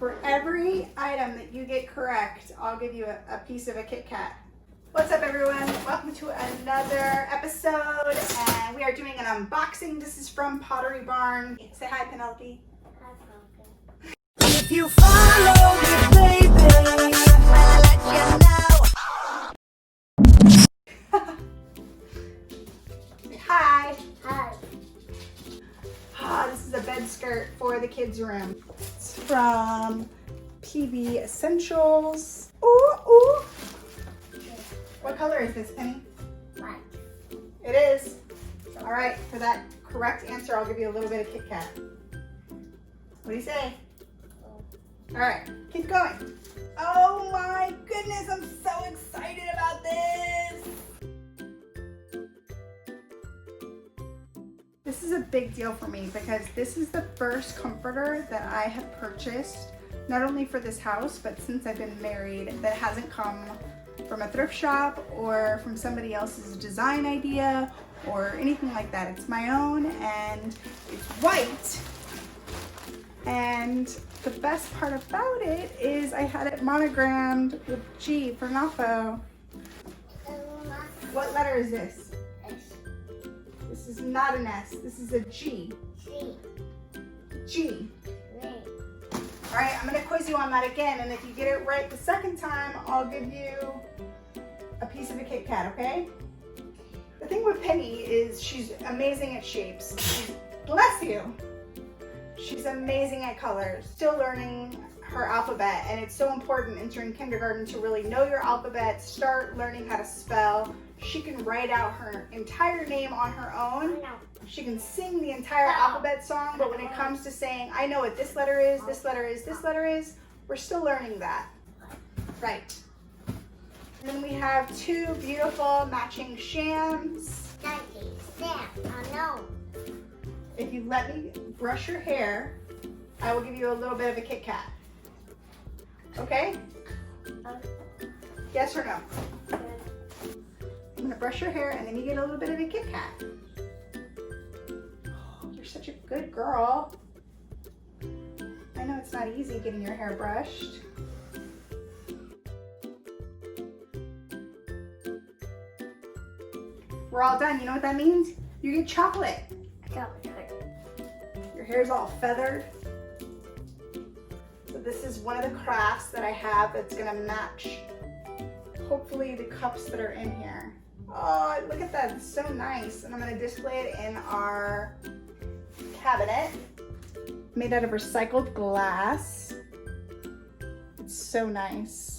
For every item that you get correct, I'll give you a piece of a Kit Kat. What's up, everyone? Welcome to another episode, and we are doing an unboxing. This is from Pottery Barn. Say hi, Penelope. Hi, Pumpkin. If you follow me, baby, I'll let you know. Say hi. Hi. This is a bed skirt for the kids' room. It's from PV Essentials. Ooh, ooh. What color is this, Penny? White. It is. All right, for that correct answer, I'll give you a little bit of Kit Kat. What do you say? All right, keep going. Oh my goodness, I'm so excited about this. This is a big deal for me because this is the first comforter that I have purchased, not only for this house, but since I've been married, that hasn't come from a thrift shop or from somebody else's design idea or anything like that. It's my own, and it's white. And the best part about it is I had it monogrammed with G for Nafo. What letter is this? S. This is not an S. This is a G. C. G. Ray. All right, I'm gonna quiz you on that again, and if you get it right the second time, I'll give you a piece of a Kit Kat, okay? The thing with Penny is she's amazing at shapes. Bless you. She's amazing at colors. Still learning her alphabet, and it's so important entering kindergarten to really know your alphabet, start learning how to spell. She can write out her entire name on her own. She can sing the entire alphabet song, but when it comes to saying, I know what this letter is, this letter is, this letter is, we're still learning that. Right. And then we have two beautiful matching shams. Nike. Sam. Oh no. If you let me brush your hair, I will give you a little bit of a Kit Kat. Okay? Yes or no? I'm gonna brush your hair and then you get a little bit of a Kit Kat. Oh, you're such a good girl. I know it's not easy getting your hair brushed. We're all done. You know what that means? You get chocolate. Your hair's all feathered. So this is one of the crafts that I have that's gonna match, hopefully, the cups that are in here. Oh, look at that, it's so nice. And I'm gonna display it in our cabinet. Made out of recycled glass. It's so nice.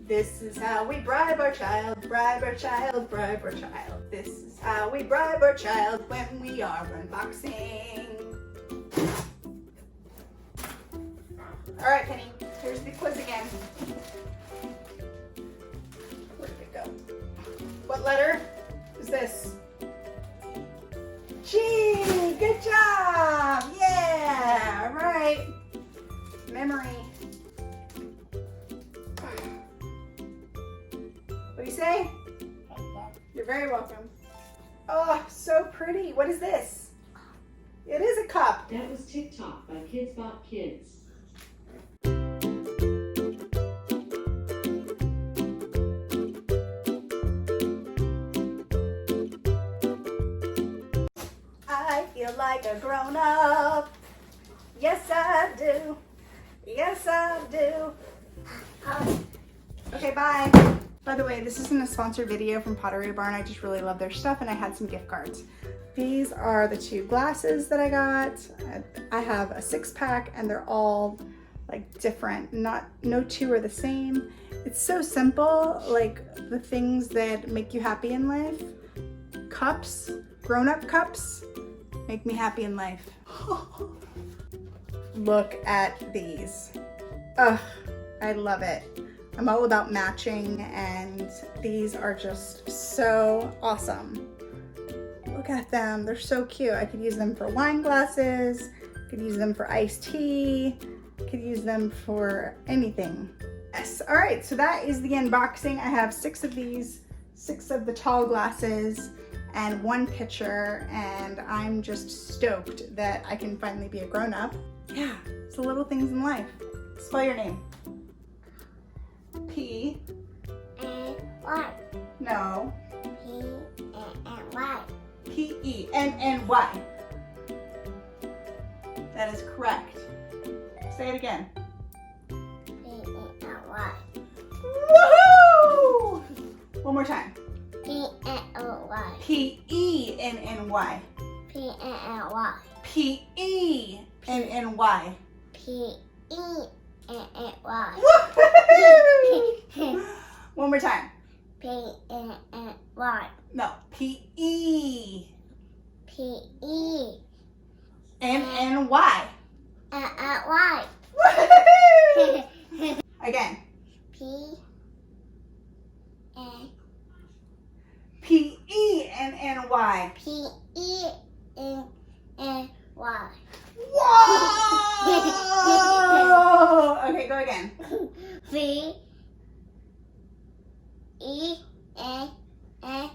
This is how we bribe our child, bribe our child, bribe our child. This is how we bribe our child when we are unboxing. All right, Penny, here's the quiz again. Where did it go? What letter is this? G, good job. Yeah, all right. Memory. What do you say? You're very welcome. Oh, so pretty. What is this? It is a cup. That was TikTok by Kids Bop Kids. I feel like a grown-up. Yes, I do. Yes, I do. Okay, bye. By the way, this isn't a sponsored video from Pottery Barn. I just really love their stuff, and I had some gift cards. These are the two glasses that I got. I have a 6-pack, and they're all like different. No two are the same. It's so simple, like the things that make you happy in life. Cups, grown-up cups, make me happy in life. Look at these. Ugh, I love it. I'm all about matching, and these are just so awesome. Look at them, they're so cute. I could use them for wine glasses, could use them for iced tea, could use them for anything. Yes, all right, so that is the unboxing. I have 6 of these, 6 of the tall glasses, and 1 picture, and I'm just stoked that I can finally be a grown-up. Yeah, it's the little things in life. Spell your name. P. and Y. No. P and Y. P-E-N-N-Y. That is correct. Say it again. P and Y. Woohoo! One more time. P and Y. P-E-N-N-Y. P and Y. P-E-N-N-Y. P E and Y. Woohoo! One more time. P and Y. No. P-E. P E N-N-Y. and Y. Woohoo! Again. P and P-E-N-N-Y. P E and Y. Whoa! Okay, go again. V E N Y.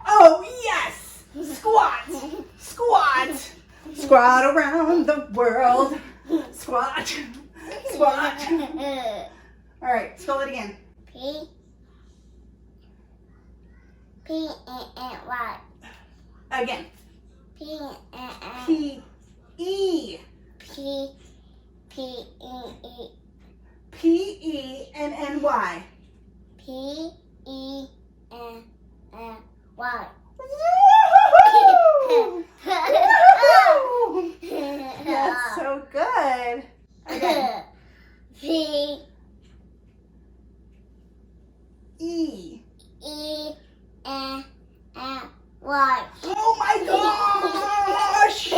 Oh, yes! Squat! Squat! Squat around the world. Squat. Squat. All right, spell it again. P and Y. Again. P and P-E. P E E P-E-N-N-Y. P E N Y. Woo! That's so good. Again. V E. E N Y. Oh my gosh!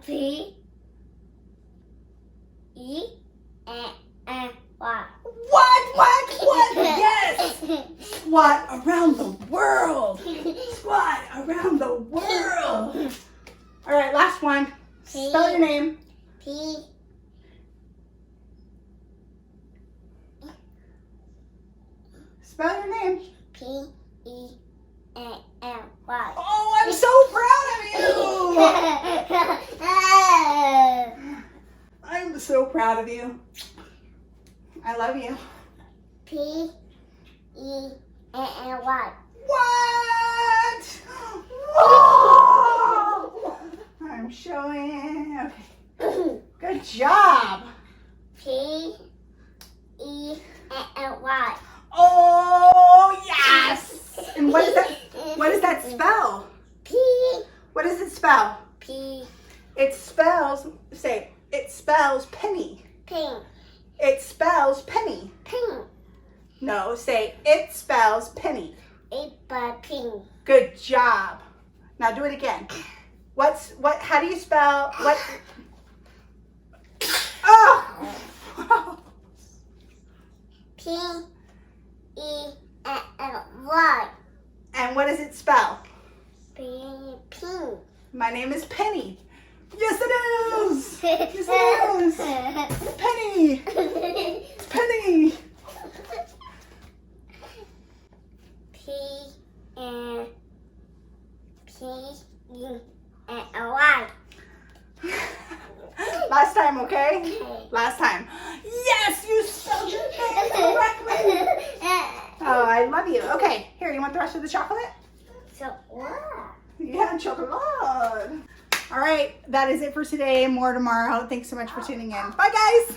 V E N Y. What? Yes! Squat around the world. Squat around the world. All right, last one. Spell your name. P Spell your name. P E N Y. Oh, I'm so proud of you. I'm so proud of you. I love you. P E N Y. What? Whoa! I'm showing. Okay. Good job. P E N Y. Oh, yes. And what is that? What does that spell? P What does it spell? P It spells, say, it spells penny. pink It spells penny. pink. No, say, it spells penny. Pink. Good job. Now do it again. How do you spell, what? Oh! P E N Y. And what does it spell? Pink. My name is Penny. Yes, it is. Yes, it is. Penny. It's Penny. P N P E N Y. Last time, okay? Last time. Yes, you spelled your name correctly. Oh, I love you. Okay, here, you want the rest of the chocolate? So what? Yeah, chocolate. All right, that is it for today. More tomorrow. Thanks so much for tuning in. Bye, guys.